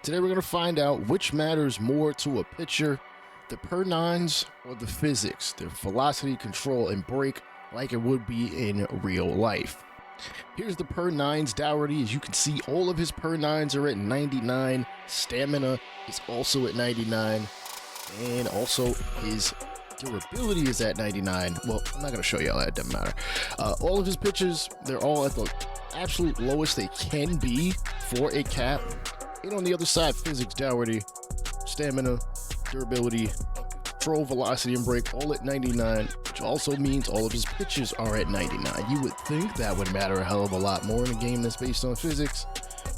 Today we're going to find out which matters more to a pitcher, the per nines or the physics, the velocity, control, and break like it would be in real life. Here's the per nines Dougherty. As you can see, all of his per nines are at 99. Stamina is also at 99. And also his durability is at 99. Well, I'm not going to show you all that. It doesn't matter. All of his pitches, they're all at the absolute lowest they can be for a cap. And on the other side, physics Dougherty, stamina, durability, control, velocity, and break all at 99, which also means all of his pitches are at 99. You would think that would matter a hell of a lot more in a game that's based on physics,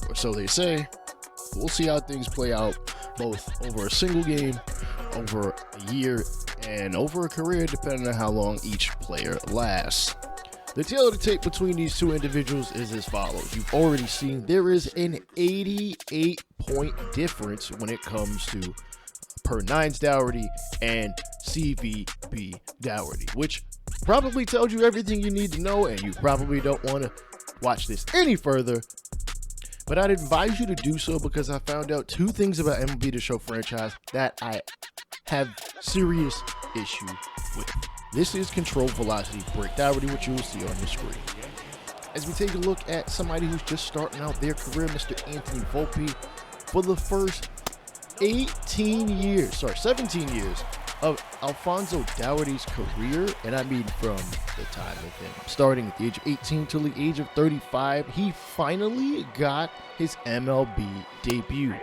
or so they say. We'll see how things play out, both over a single game, over a year, and over a career, depending on how long each player lasts. The tale of the tape between these two individuals is as follows. You've already seen there is an 88-point difference when it comes to per nines Dougherty and CVB Dougherty, which probably tells you everything you need to know, and you probably don't want to watch this any further. But I'd advise you to do so because I found out two things about MLB the Show franchise that I have serious issue with. This is control, velocity, break Dougherty, which you will see on the screen. As we take a look at somebody who's just starting out their career, Mr. Anthony Volpe, for the first 17 years of Alfonso Dougherty's career, and I mean from the time of him starting at the age of 18 till the age of 35, he finally got his MLB debut.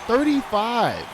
35.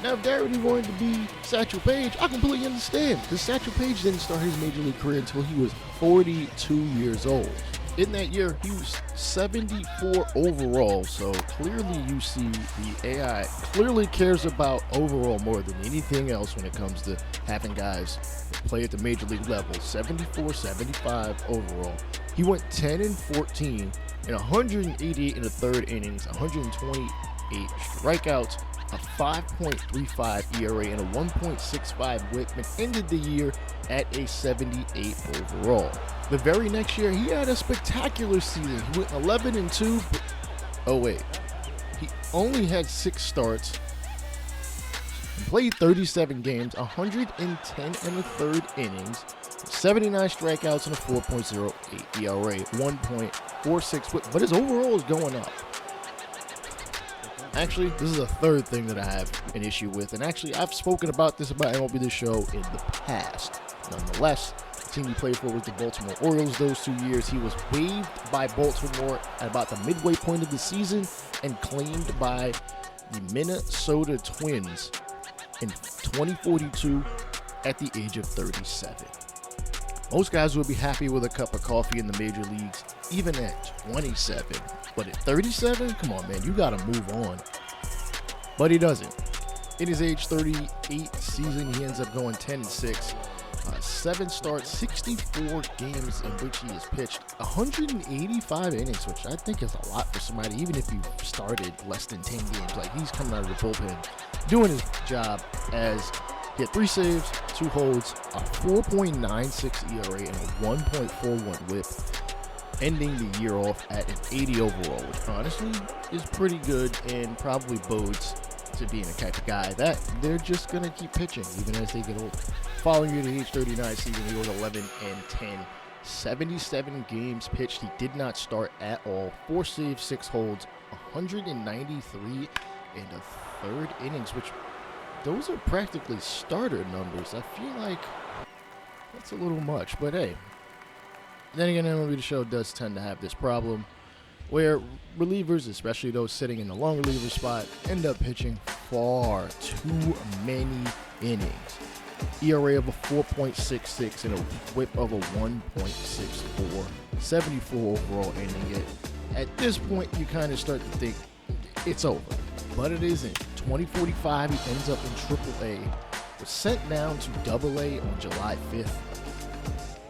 Now, if Dougherty wanted to be Satchel Paige, I completely understand, because Satchel Paige didn't start his major league career until he was 42 years old. In that year, he was 74 overall, so clearly you see the AI clearly cares about overall more than anything else when it comes to having guys play at the major league level. 74, 75 overall. He went 10-14 in 188 in the third innings, 128 strikeouts, a 5.35 ERA, and a 1.65 WHIP, and ended the year at a 78 overall. The very next year, he had a spectacular season. He went 11-2. Oh wait, he only had 6 starts, played 37 games, 110 in the third innings, 79 strikeouts, and a 4.08 ERA, 1.46 WHIP. But his overall is going up. Actually, this is the third thing that I have an issue with, and actually, I've spoken about this about MLB the Show in the past. Nonetheless, the team he played for was the Baltimore Orioles those 2 years. He was waived by Baltimore at about the midway point of the season and claimed by the Minnesota Twins in 2042 at the age of 37. Most guys would be happy with a cup of coffee in the major leagues, even at 27. But at 37, come on, man, you got to move on. But he doesn't. In his age 38 season, he ends up going 10-6. 7 starts, 64 games in which he has pitched 185 innings, which I think is a lot for somebody, even if you started less than 10 games. Like, he's coming out of the bullpen, doing his job, as he had 3 saves, 2 holds, a 4.96 ERA, and a 1.41 WHIP, ending the year off at an 80 overall, which honestly is pretty good and probably bodes to being the type of guy that they're just going to keep pitching even as they get older. Following year, the age 39 season, he was 11-10, 77 games pitched. He did not start at all. 4 saves, 6 holds, 193 in the third innings, which those are practically starter numbers. I feel like that's a little much, but hey. Then again, MLB the Show does tend to have this problem where relievers, especially those sitting in the long reliever spot, end up pitching far too many innings. ERA of a 4.66 and a WHIP of a 1.64, 74 overall ending it. At this point, you kind of start to think it's over, but it isn't. 2045, he ends up in AAA, was sent down to AA on July 5th.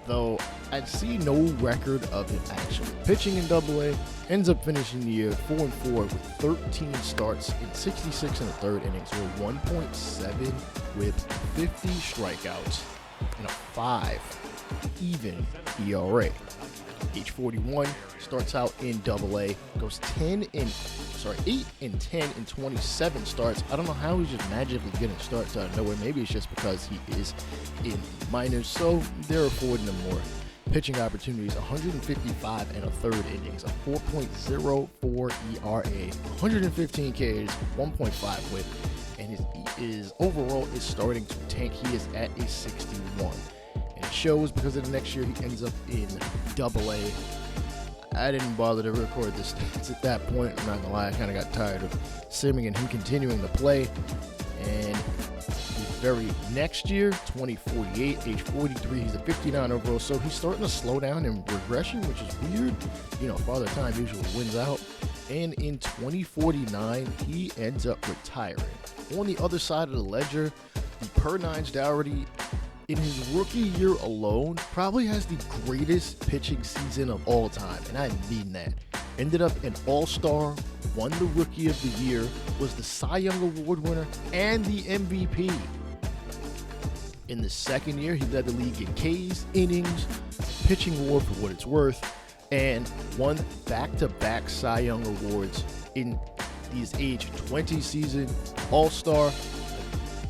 Though I see no record of him actually pitching in AA, ends up finishing the year 4-4 with 13 starts in 66 in the third innings with 1.7 with 50 strikeouts and a 5 even ERA. Age 41, starts out in Double-A, goes 8 and 10 in 27 starts. I don't know how he's just magically getting starts out of nowhere. Maybe it's just because he is in minors, so they're affording him more pitching opportunities. 155 and a third innings, a 4.04 ERA, 115 Ks, 1.5 WHIP, and his overall is starting to tank. He is at a 61. And it shows because of the next year he ends up in Double-A. I didn't bother to record the stats at that point. I'm not gonna lie, I kind of got tired of simming and him continuing to play. And the very next year, 2048, age 43, he's a 59 overall. So he's starting to slow down in regression, which is weird. You know, Father Time usually wins out. And in 2049, he ends up retiring. On the other side of the ledger, the per-nines Dougherty, in his rookie year alone, probably has the greatest pitching season of all time, and I mean that. Ended up an all-star, won the Rookie of the Year, was the Cy Young Award winner, and the MVP. In the second year, he led the league in Ks, innings, pitching WAR for what it's worth, and won back-to-back Cy Young Awards in his age 20 season, all-star.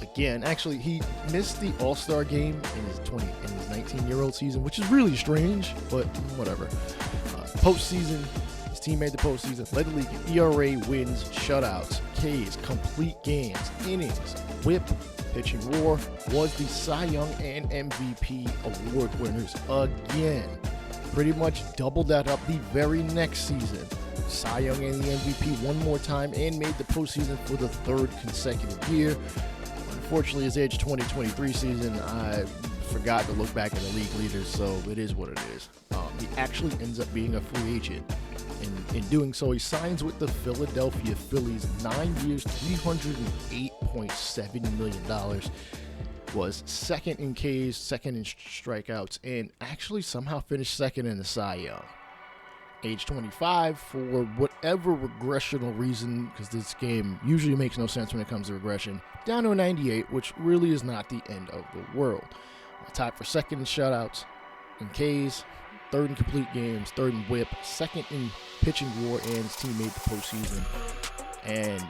Again, actually, he missed the All-Star game in his 19-year-old season, which is really strange, but whatever. Postseason, his team made the postseason, led the league in ERA, wins, shutouts, Ks, complete games, innings, WHIP, pitching WAR, was the Cy Young and MVP award winners again. Pretty much doubled that up the very next season. Cy Young and the MVP one more time and made the postseason for the third consecutive year. Unfortunately, his age 2023 season, I forgot to look back at the league leaders, so it is what it is. He actually ends up being a free agent. In doing so, he signs with the Philadelphia Phillies, 9 years, $308.7 million. Was second in Ks, second in strikeouts, and actually somehow finished second in the Cy Young. Age 25, for whatever regressional reason, because this game usually makes no sense when it comes to regression, down to a 98, which really is not the end of the world. Tied for second in shutouts, in Ks, third in complete games, third in WHIP, second in pitching WAR, and his team made the postseason. And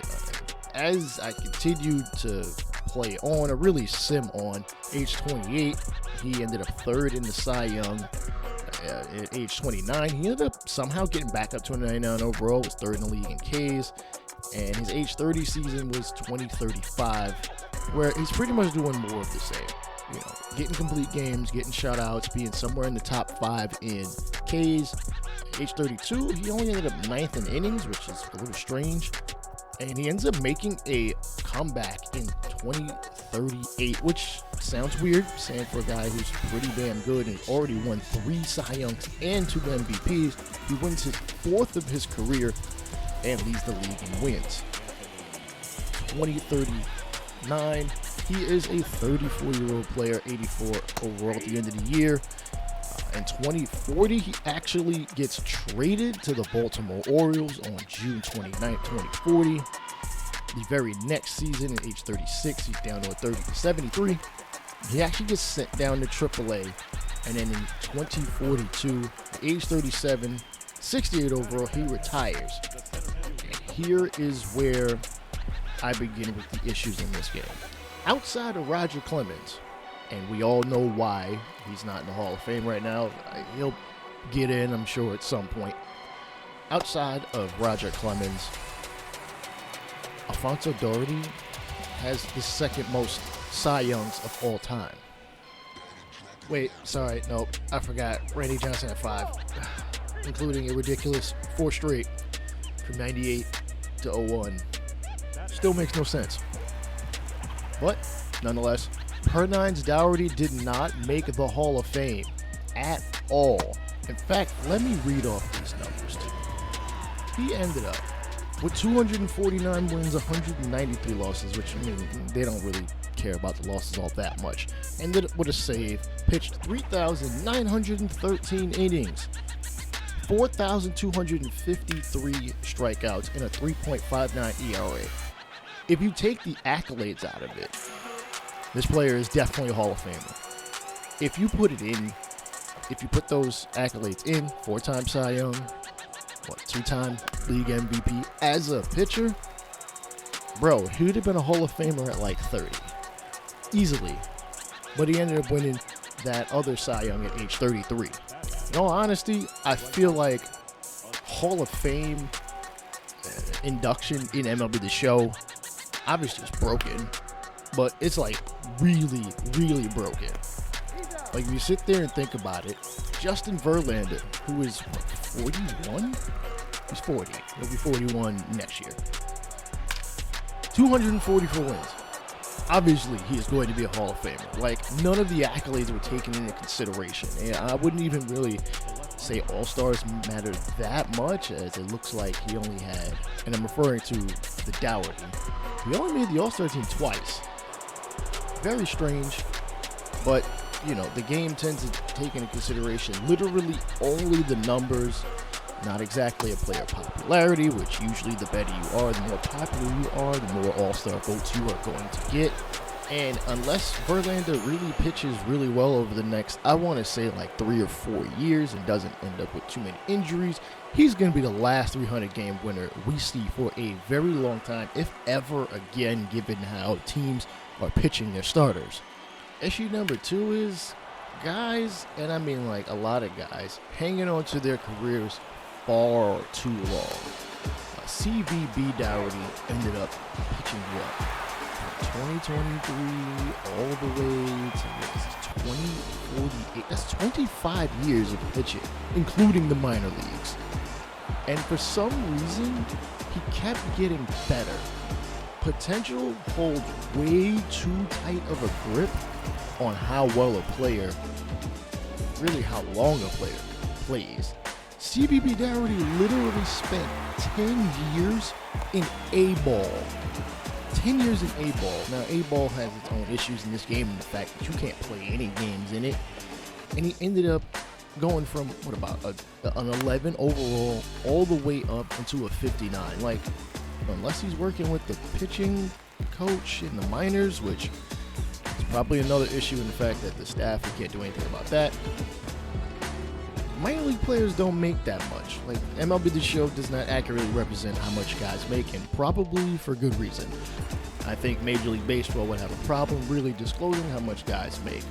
as I continued to play on, or really sim on, age 28, he ended up third in the Cy Young. At age 29, he ended up somehow getting back up to a 99 overall, was third in the league in Ks, and his age 30 season was 2035, where he's pretty much doing more of the same. You know, getting complete games, getting shutouts, being somewhere in the top 5 in Ks. Age 32, he only ended up 9th in innings, which is a little strange. And he ends up making a comeback in 2038, which sounds weird, saying for a guy who's pretty damn good and already won 3 Cy Youngs and 2 MVPs. He wins his 4th of his career and leads the league in wins. 2039, he is a 34-year-old player, 84 overall at the end of the year. In 2040, he actually gets traded to the Baltimore Orioles on June 29, 2040. The very next season, at age 36, he's down to a 73. He actually gets sent down to AAA, and then in 2042, at age 37, 68 overall, he retires. And here is where I begin with the issues in this game. Outside of Roger Clemens, and we all know why he's not in the Hall of Fame right now. He'll get in, I'm sure, at some point. Outside of Roger Clemens, Alfonso Dougherty has the second most Cy Youngs of all time. Wait, sorry, nope, I forgot. Randy Johnson at 5, including a ridiculous 4 straight from 98 to 01. Still makes no sense. But, nonetheless, per-nines Dougherty did not make the Hall of Fame at all. In fact, let me read off these numbers to you. He ended up with 249 wins, 193 losses, which, I mean, they don't really care about the losses all that much. Ended up with a save, pitched 3,913 innings, 4,253 strikeouts, and a 3.59 ERA. If you take the accolades out of it, this player is definitely a Hall of Famer. If you put it in if you put those accolades in, 4-time Cy Young, 2-time league MVP as a pitcher, bro, he would have been a Hall of Famer at like 30. Easily. But he ended up winning that other Cy Young at age 33. In all honesty, I feel like Hall of Fame induction in MLB the Show obviously is broken, but it's like really, really broken. Like, if you sit there and think about it, Justin Verlander, who is 41? He's 40. He'll be 41 next year. 244 wins. Obviously, he is going to be a Hall of Famer. Like, none of the accolades were taken into consideration. And I wouldn't even really say All-Stars matter that much, as it looks like he only had, and I'm referring to the Dougherty, he only made the All-Star team twice. Very strange, but, you know, the game tends to take into consideration literally only the numbers, not exactly a player popularity, which usually the better you are, the more popular you are, the more All-Star votes you are going to get. And unless Verlander really pitches really well over the next, I want to say like 3 or 4 years, and doesn't end up with too many injuries, he's going to be the last 300-game winner we see for a very long time, if ever again, given how teams are pitching their starters. Issue number 2 is guys, and I mean like a lot of guys, hanging on to their careers far too long. CVB Dougherty ended up pitching what? 2023 all the way to 2048. That's 25 years of pitching, including the minor leagues. And for some reason, he kept getting better. Potential holds way too tight of a grip on how well a player, really how long a player plays. CVB Dougherty literally spent 10 years in A-ball. 10 years in A-ball. Now, A-ball has its own issues in this game, and the fact that you can't play any games in it. And he ended up going from, what about, an 11 overall all the way up into a 59. Like, unless he's working with the pitching coach in the minors, which is probably another issue in the fact that the staff can't do anything about that. Minor league players don't make that much. Like, MLB the Show does not accurately represent how much guys make, and probably for good reason. I think Major League Baseball would have a problem really disclosing how much guys make,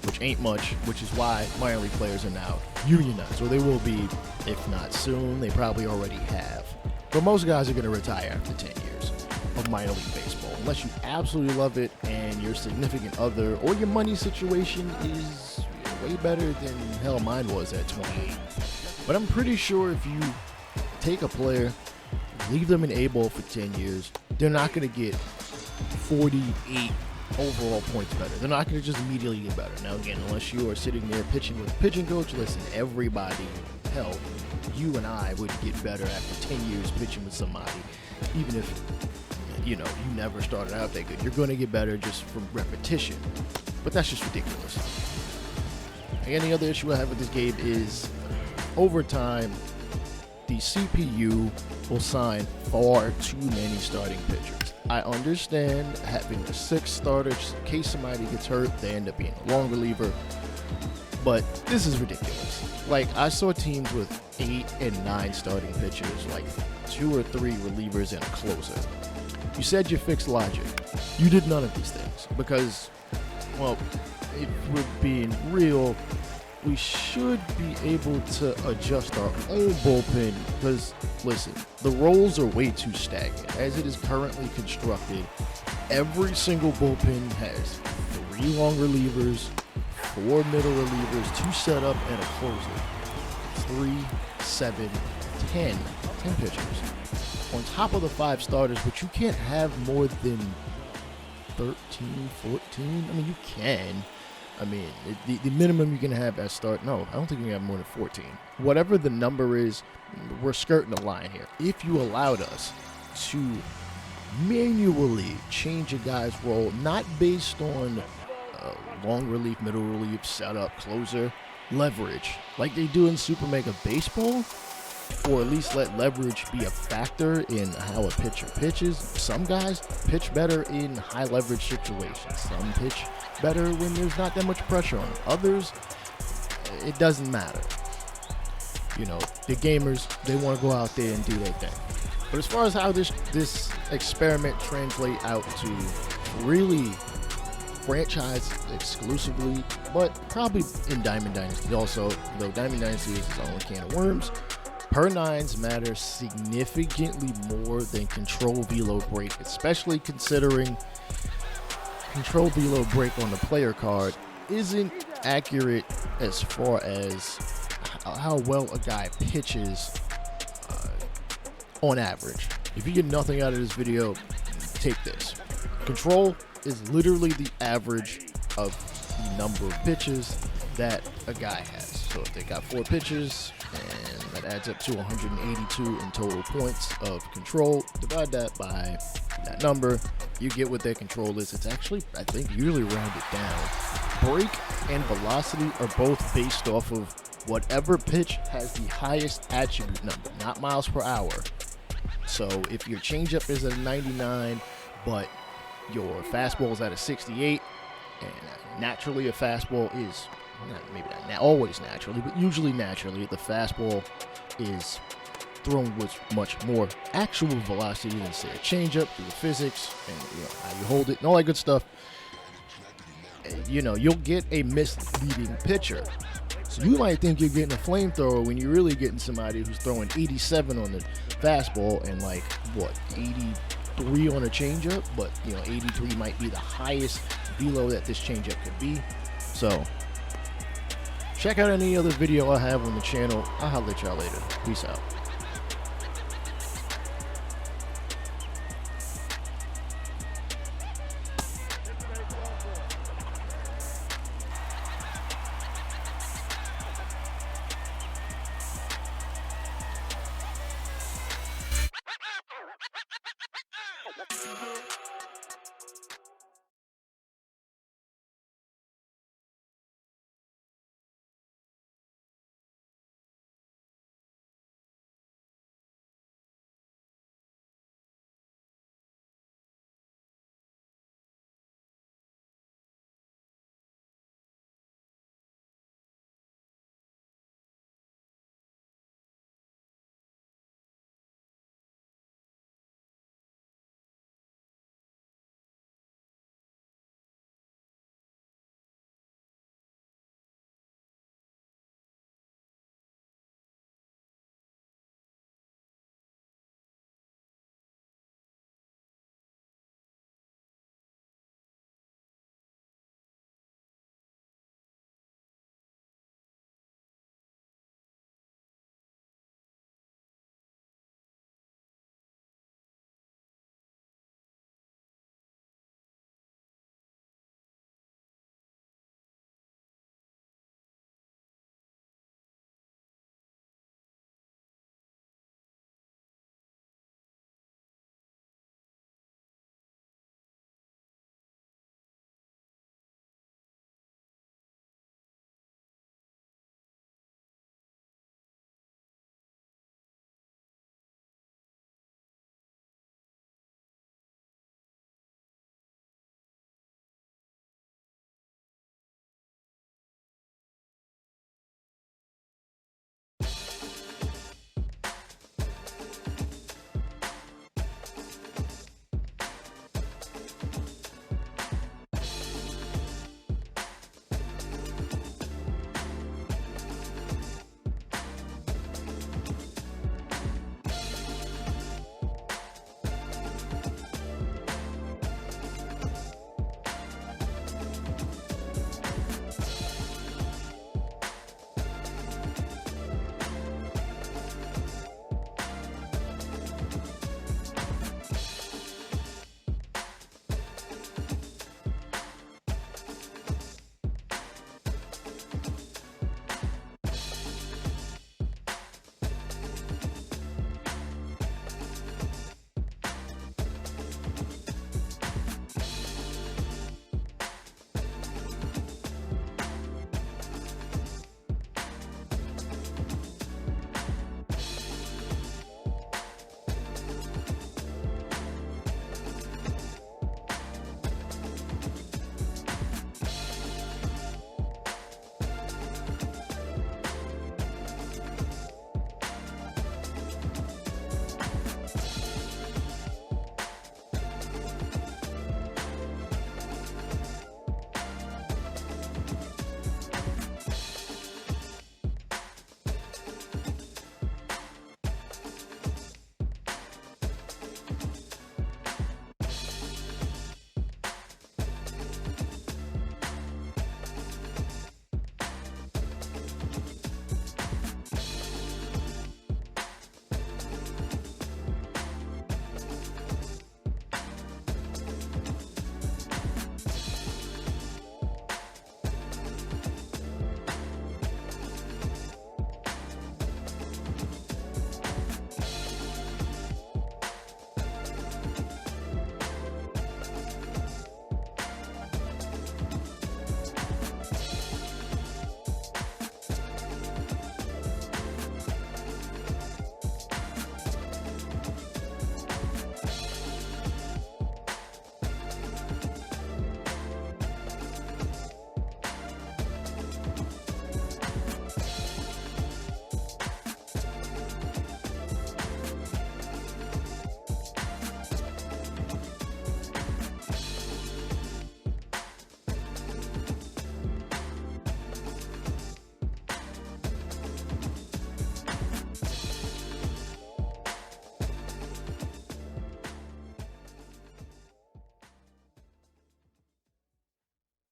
which ain't much, which is why minor league players are now unionized, or they will be, if not soon, they probably already have. But most guys are going to retire after 10 years of minor league baseball, unless you absolutely love it and your significant other or your money situation is way better than hell mine was at 28. But I'm pretty sure if you take a player, leave them in A-ball for 10 years, they're not going to get 48 overall points better. They're not going to just immediately get better. Now again, unless you are sitting there pitching with a pitching coach, listen, everybody, hell, you and I would get better after 10 years pitching with somebody, even if, you know, you never started out that good. You're going to get better just from repetition. But that's just ridiculous. Any other issue I have with this game is over time, the CPU will sign far too many starting pitchers. I understand having a 6 starter in case somebody gets hurt, they end up being a long reliever, but this is ridiculous. Like, I saw teams with 8 and 9 starting pitchers, like 2 or 3 relievers and a closer. You said you fixed logic. You did none of these things because, well, if we're being real, we should be able to adjust our own bullpen because, listen, the roles are way too stagnant. As it is currently constructed, every single bullpen has 3 long relievers, 4 middle relievers, 2 setup, and a closer. 3, 7, 10 pitchers. On top of the 5 starters, but you can't have more than 13, 14. I mean, you can. I mean, the minimum you can have as start, no, I don't think you can have more than 14. Whatever the number is, we're skirting the line here. If you allowed us to manually change a guy's role, not based on long relief, middle relief, setup, closer, leverage, like they do in Super Mega Baseball, or at least let leverage be a factor in how a pitcher pitches. Some guys pitch better in high leverage situations. Some pitch better when there's not that much pressure on them. Others, It doesn't matter. You know, the gamers, they want to go out there and do their thing. But as far as how this experiment translate out to really franchise exclusively, but probably in Diamond Dynasty also, though Diamond Dynasty is its own can of worms, per nines matter significantly more than control velo break, especially considering control velo break on the player card isn't accurate as far as how well a guy pitches on average. If you get nothing out of this video, take this. Control is literally the average of the number of pitches that a guy has. So if they got 4 pitches, and that adds up to 182 in total points of control, divide that by that number, you get what their control is. It's actually, I think, usually rounded down. Break and velocity are both based off of whatever pitch has the highest attribute number, not miles per hour. So if your changeup is at a 99, but your fastball is at a 68, and naturally a fastball is, maybe not always naturally, but usually naturally, the fastball is thrown with much more actual velocity than, say, a changeup through the physics and, you know, how you hold it and all that good stuff. You know, you'll get a misleading pitcher. So you might think you're getting a flamethrower when you're really getting somebody who's throwing 87 on the fastball and, like, what, 83 on a changeup? But, you know, 83 might be the highest velo that this changeup could be. So check out any other video I have on the channel. I'll holler at y'all later. Peace out. Yeah.